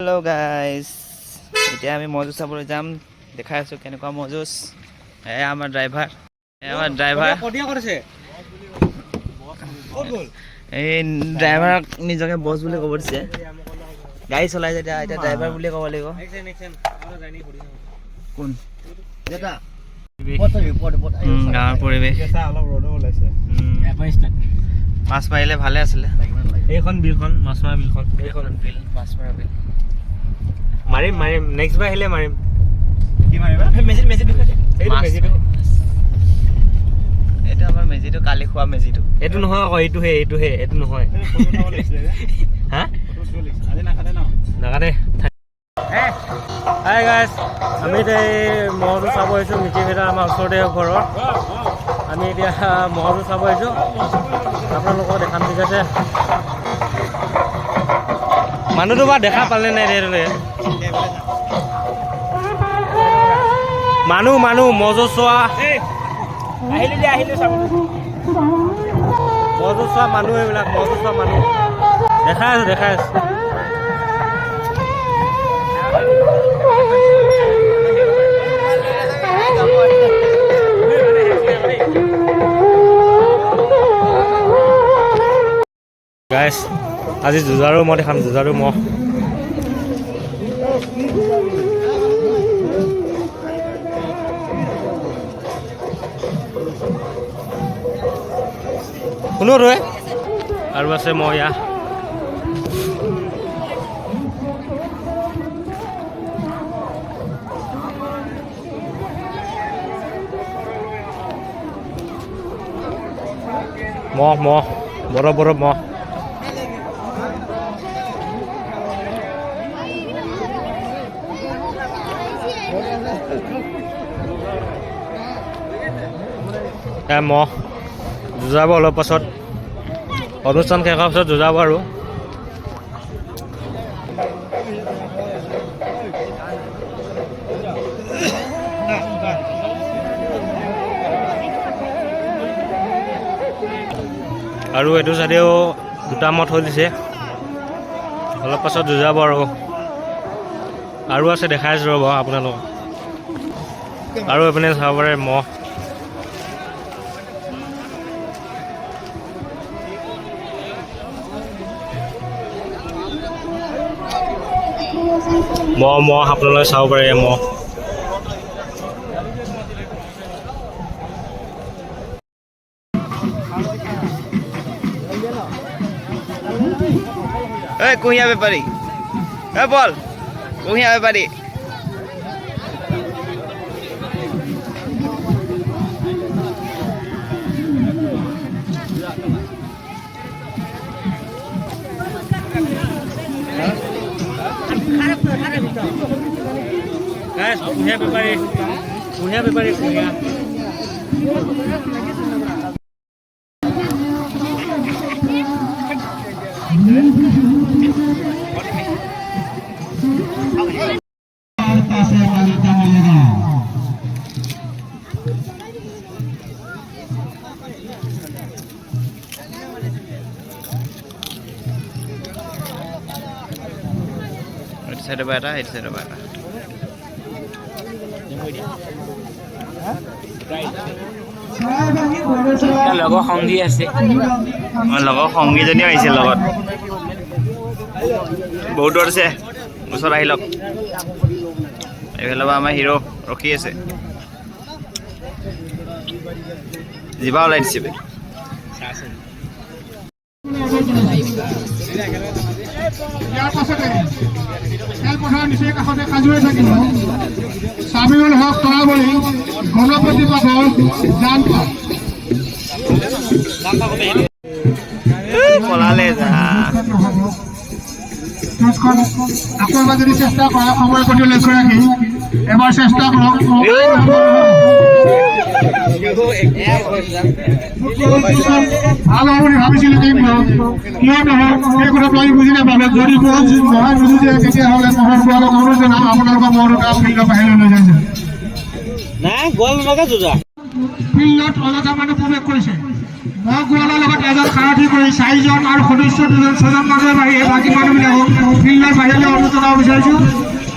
Hello guys এতিয়া আমি মজুস চাবলৈ যাম দেখাই আছো কেনেকুৱা মজুস এই আমাৰ ড্ৰাইভাৰ কদিয়া কৰিছে ক'ত গল এই ড্ৰাইভাৰক নিজকে বস বুলি ক'ব দিছে গাড়ী চলাই যেতিয়া এটা ড্ৰাইভাৰ বুলি ক'ব লাগিব কোন এটা গাঁৱৰ পৰিৱেশ অলপ ৰ'দ ওলাইছে মাছ মাৰিলে ভালে আছিলে এইখন বিলখন মাছ মাৰা বিলখন এইখন বিল মাছ মাৰা বিল মাৰিম নেক্সট বাৰ আহিলে মাৰিম কি মাৰিবা মেজিটো এটা আমাৰ মেজিটো কালি খোৱা মেজিটো এইটো নহয় আকৌ এইটো নহয় হা আজি নাকাটে হাই গাইছ আমি এতিয়া মহটো চাব আহিছোঁ মিটিং এটা আমাৰ ওচৰতে ঘৰৰ আমি এতিয়া মহটো চাব আহিছোঁ আপোনালোকক দেখাম ঠিক আছে মানুহটো বা দেখা পালে নাই দে মানুহ মজু চোৱা আহিলে চাব মজু চোৱা মানুহ এইবিলাক মজু চোৱা মানুহ দেখাই আছো গাইছ আজি যুঁজাৰু মহ দেখাম যুঁজাৰু মহ শুনো ৰৈ আৰু আছে মহ ইয়া মহ বড় মহ মহ যুঁজাব অলপ পাছত অনুষ্ঠান শেষ হোৱাৰ পাছত যুঁজাব আৰু এইটো চাইডেও দুটা মহ থৈ দিছে অলপ পাছত যুঁজাব আৰু আছে দেখাই আছো ৰ'ব আপোনালোকক আৰু এইপিনে চাব পাৰে মহ আপোনালোকে চাব পাৰে মহ এই কুঁহিয়া বেপাৰী বল কুঁহিয়া বেপাৰী কুঁহিয়া বেপাৰী এটা লগৰ সংগী আছে লগৰ সংগীজনীও আহিছে লগত বহুত দূৰ আছে ওচৰত আহি লওক এইফালে আমাৰ হিৰো ৰখি আছে জিভা ওলাই দিছে ইয়াৰ পাছতে খেলপথাৰৰ নিচেই কাষতে সাজু হৈ থাকিব চামিউল হক তৰাবলী গণপতি পাঠৰ জান পলালে যা আকৌ যদি চেষ্টা কৰা সময়ৰ প্ৰতি লক্ষ্য ৰাখি এবাৰ চেষ্টা কৰক ভাল হ'ব বুলি ভাবিছিলোঁ কিন্তু কিয় নহওক এই কথাটো আমি বুজি নাপালোঁ যদি নহয় বুজি যে তেতিয়াহ'লে মহৰ পোৱাৰ অনুৰোধ জনাম আপোনালোকৰ মহৰ এটা ফিল্ডৰ বাহিৰলৈ লৈ যায় নাই গ'ল নগা যুঁজা ফিল্ডত অলপ মানুহ প্ৰৱেশ কৰিছে মই গোৱালৰ লগত এজন সাৰথি কৰি 4জন আৰু সদস্য 6জন মানুহৰ বাহিৰে বাকী মানুহবিলাকক ফিল্ডৰ বাহিৰলৈ অনুৰোধ জনাব বিচাৰিছোঁ।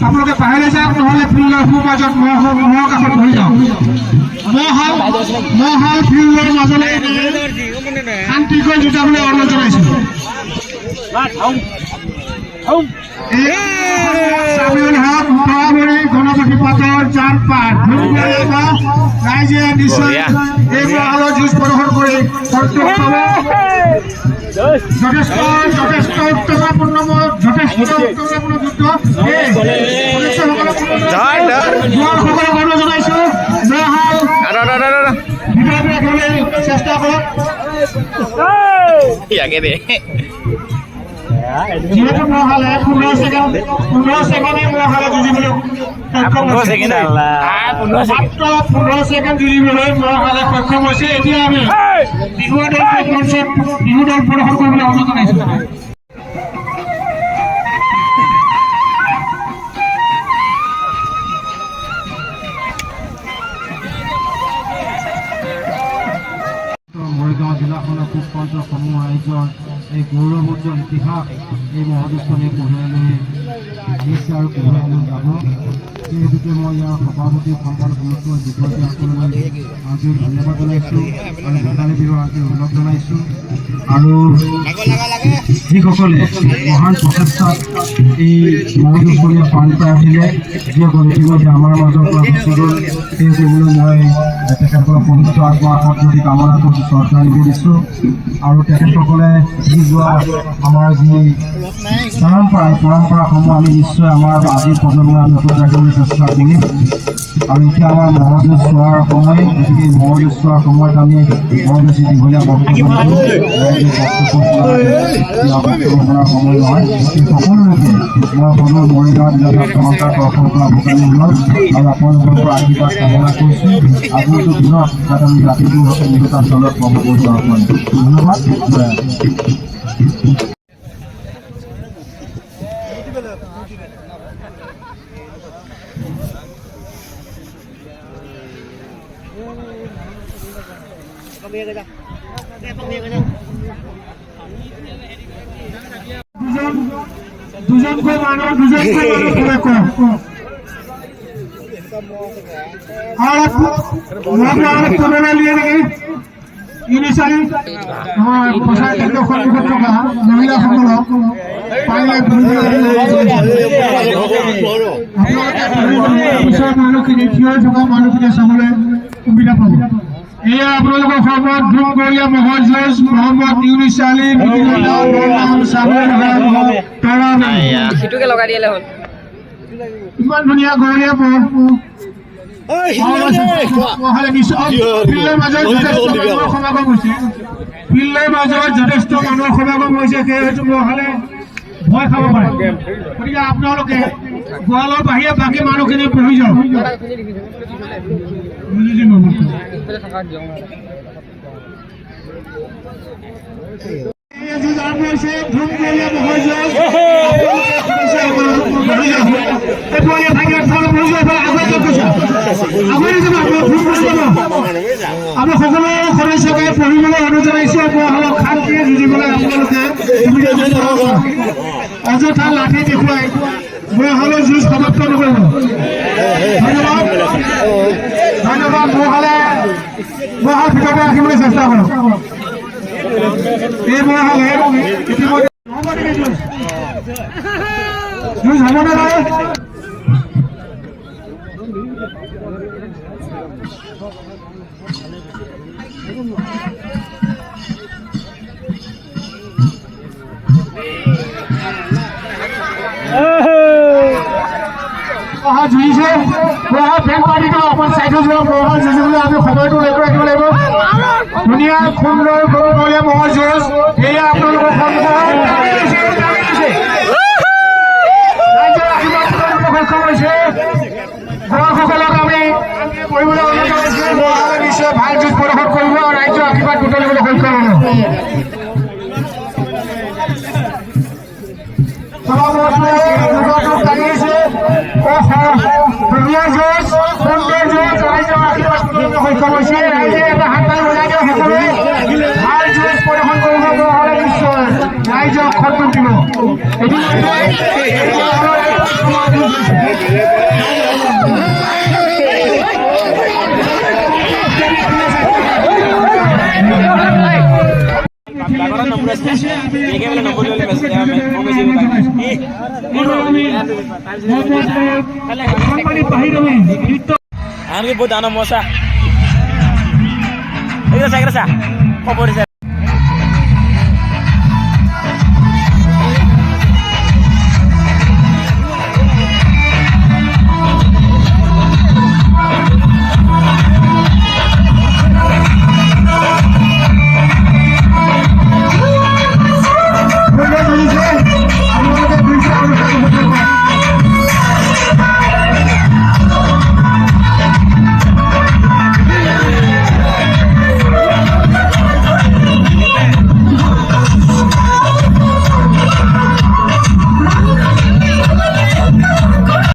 আপোনালোকে বাহিৰলৈ যাওক, নহ'লে ফিল্ডৰ সোঁমাজত মহৰ কাষত বহি যাওক। মহৰ ফিল্ডৰ মাজলৈ শান্তিকৈ যুঁজাবলৈ অনুৰোধ জনাইছোঁ। চামিউল হক তৰাবৰী গণপতি পাতৰ জান পাত ৰাইজে নিশ্চয় এই মহলৰ যুঁজ প্ৰদৰ্শন কৰি সন্তোষ পাব। যথেষ্ট উত্তেজনাপূৰ্ণ যুদ্ধ সকলক অনুৰোধ জনাইছো। চেষ্টা কৰক। যিহেতু মহালে 15 ছেকেণ্ডে মহালে যুঁজিবলৈ সক্ষম হৈছে, মাত্ৰ 15 ছেকেণ্ড যুঁজিবলৈ মহালে সক্ষম হৈছে। এতিয়া আমি বিহু দল প্ৰদৰ্শন কৰিবলৈ অনুৰোধ জনাইছোঁ। মৰিগাঁও জিলাখনৰ পূব-সমূহ ৰাজ্যৰ এই গৌৰৱোজ্জ্বল ইতিহাস এই মহোৎসৱে কঢ়িয়াই লৈ আহিছে আৰু কঢ়িয়াই লৈ যাব। সেই হেতুকে মই ইয়াৰ সভাপতি সম্পাদক সকললৈ আন্তৰিক ধন্যবাদ জনাইছোঁ আৰু ভোগালী বিহুৰ আন্তৰিক অনুৰোধ জনাইছোঁ। আৰু যিসকলে মহান প্ৰচেষ্টাত এই মহোৎসৱে প্ৰাণ পাই আহিলে, যিসকল ইতিমধ্যে আমাৰ মাজৰ পৰা গুচি গ'ল, সেই কৰিবলৈ মই তেখেতসকলক পবিত্ৰ আগবঢ়াত যদি কামনা কৰি শ্ৰদ্ধা দিছোঁ। আৰু তেখেতসকলে যি যোৱা আমাৰ যি পৰম্পৰাসমূহ আমি নিশ্চয় আমাৰ আজিৰ প্ৰজন্মই আমি অটুট ৰাখিবলৈ চেষ্টা কৰিম। আৰু এতিয়া আমাৰ মহোৎসৱ চোৱাৰ সময়, গতিকে মহোৎসৱ চোৱাৰ সময়ত আমি বৰ বেছি দীঘলীয়া বক্তব্য সময় নহয়। সকলোকে মই সদৌ মৰিগাঁও জিলা চৰকাৰ তৰফৰ পৰা ভোগালী বিহুৰ আৰু আপোনালোকৰ পৰা আশীৰ্বাদ কামনা কৰিছোঁ। আগন্তুক দিনত যাতে আমি ৰাতিপুৱা নিকটা স্থলত পাব পৰা ধন্যবাদ। দুজনকৈ মানুহ লিয়ে নেকি ইনিচাৰি আমাৰ প্ৰচাৰ কেন্দ্ৰৰ সন্মুখত থকা মহিলাসকলক পাৰিলে পিছৰ মানুহখিনি থিয় থকা মানুহখিনি চাবলৈ সুবিধা পাব। এয়া আপোনালোকৰ সময়ত ধুমগলীয়া মহৰ যুঁজ মহম্মদ ইউনিছ আলী ইমান ধুনীয়া গহলীয়া ফিল্ডৰ মাজত যথেষ্ট মানুহৰ সমাগম হৈছে। সেইটো মহালে ভয় খাব পাৰে। গতিকে আপোনালোকে গোৱালৰ বাহিৰে বাকী মানুহখিনি পঢ়ি যাওক। আমি সকলো সদস্যকে পঢ়িবলৈ অনুৰোধ জনাইছোঁ। মহালক শান্তিৰে যুঁজিবলৈ আপোনালোকে অযথা লাঠি দেখুৱাই মহালৰ যুঁজ সমাপ্ত নকৰিব। ধন্যবাদ। মহাৰ ভিতৰতে ৰাখিবলৈ চেষ্টা কৰক। এই মহালে ইতিমধ্যে যুঁজ হ'ব নালাগে। যুঁজিছে বেংক পাৰ্টিটো অকণ চাইড হৈ যাব। মহৰ যুঁজিবলৈ আমি সময়টো লৈ ৰাখিব লাগিব। ধুনীয়া সুন্দৰ গহলীয়া মহৰ যুঁজ এয়া আপোনালোকৰ সন্মুখত সক্ষম হৈছে। ঘৰসকলক আমি কৰিবলৈ অনুৰোধ জনাইছোঁ। মহালে নিশ্চয় ভাল যুঁজ প্ৰদৰ্শন কৰিব আৰু ৰাজ্যৰ আশীৰ্বাদ বুটলিবলৈ সক্ষম হ'ব। ধুনীয়া যুঁজ সুন্দৰ যুঁজ ৰাইজৰ আশীৰ্বাদ সক্ষম হৈছে। ৰাইজে এটা হাত তালি বজাই দিয়ক সকলোৱে। লাগিব বহুত ডাঙৰ মজা এই চাই খবৰ দিছে